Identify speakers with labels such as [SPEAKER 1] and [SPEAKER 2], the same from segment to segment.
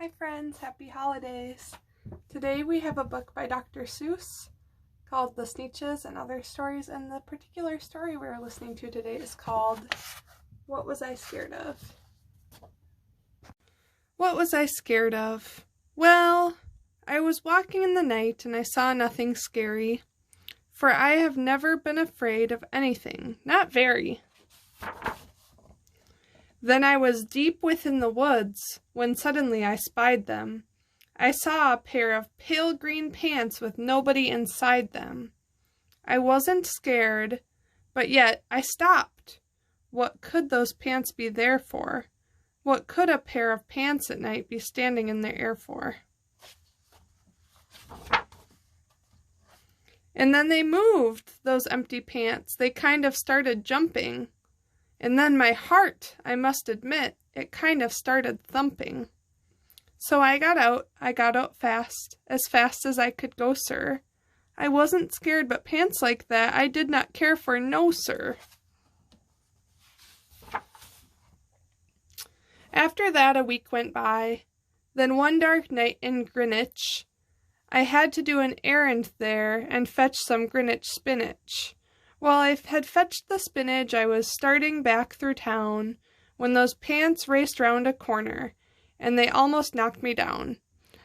[SPEAKER 1] Hi friends, happy holidays. Today we have a book by Dr. Suess called The Sneetches and Other Stories, and the particular story we're listening to today is called What Was I Scared of? What was I scared of? Well, I was walking in the night and I saw nothing scary, for I have never been afraid of anything, not very. Then I was deep within the woods, when suddenly I spied them. I saw a pair of pale green pants with nobody inside them. I wasn't scared, but yet I stopped. What could those pants be there for? What could a pair of pants at night be standing in the air for? And then they moved, those empty pants. They kind of started jumping. And then my heart, I must admit, it kind of started thumping. So I got out fast as I could go, sir. I wasn't scared, but pants like that I did not care for, no, sir. After that, a week went by. Then one dark night in Greenwich, I had to do an errand there and fetch some Greenwich spinach. While I had fetched the spinach, I was starting back through town when those pants raced round a corner, and they almost knocked me down.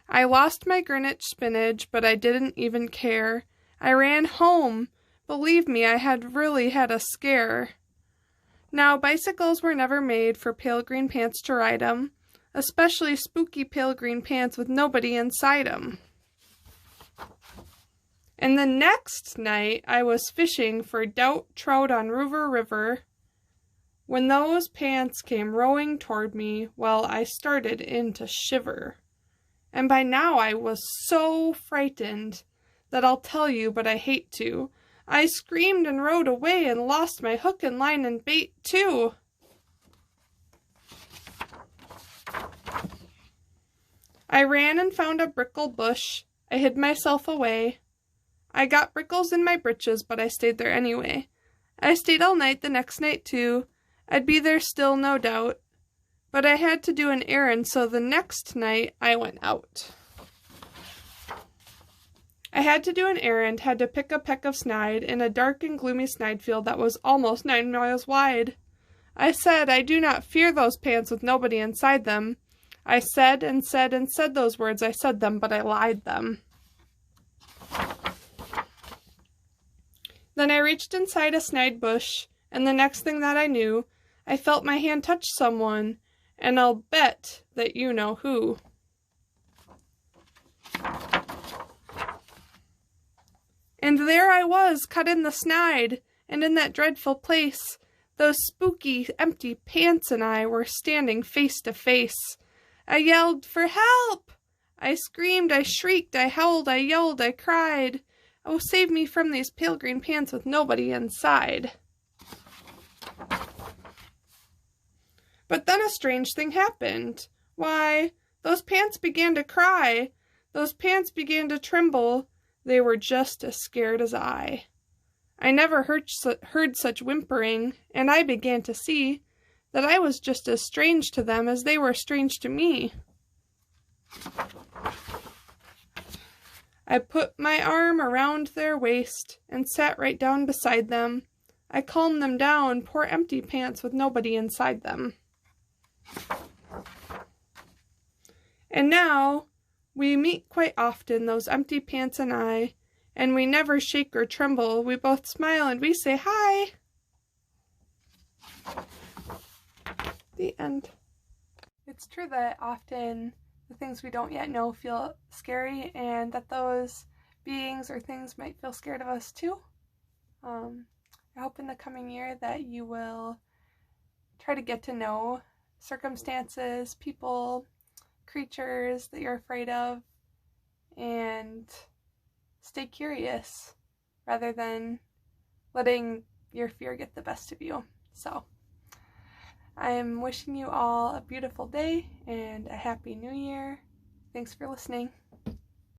[SPEAKER 1] I lost my Greenwich spinach, but I didn't even care. I ran home. Believe me, I had really had a scare. Now, bicycles were never made for pale green pants to ride 'em, especially spooky pale green pants with nobody inside 'em. And the next night I was fishing for trout on River River when those pants came rowing toward me. Well, I started in to shiver. And by now I was so frightened that I'll tell you, but I hate to. I screamed and rowed away and lost my hook and line and bait too. I ran and found a brickle bush. I hid myself away. I got brickles in my britches, but I stayed there anyway. I stayed all night the next night, too. I'd be there still, no doubt. But I had to do an errand, so the next night I went out. I had to do an errand, had to pick a peck of snide in a dark and gloomy snide field that was almost 9 miles wide. I said, I do not fear those pants with nobody inside them. I said and said and said those words, I said them, but I lied them. Then I reached inside a snide bush, and the next thing that I knew, I felt my hand touch someone, and I'll bet that you know who. And there I was, cut in the snide, and in that dreadful place, those spooky, empty pants and I were standing face to face. I yelled for help! I screamed, I shrieked, I howled, I yelled, I cried. Oh, save me from these pale green pants with nobody inside. But then a strange thing happened. Why, those pants began to cry. Those pants began to tremble. They were just as scared as I. I never heard such whimpering, and I began to see that I was just as strange to them as they were strange to me. I put my arm around their waist and sat right down beside them. I calmed them down, poor empty pants with nobody inside them. And now we meet quite often, those empty pants and I, and we never shake or tremble. We both smile and we say hi. The end. It's true that often the things we don't yet know feel scary, and that those beings or things might feel scared of us too. I hope in the coming year that you will try to get to know circumstances, people, creatures that you're afraid of, and stay curious rather than letting your fear get the best of you. So I'm wishing you all a beautiful day and a happy new year. Thanks for listening.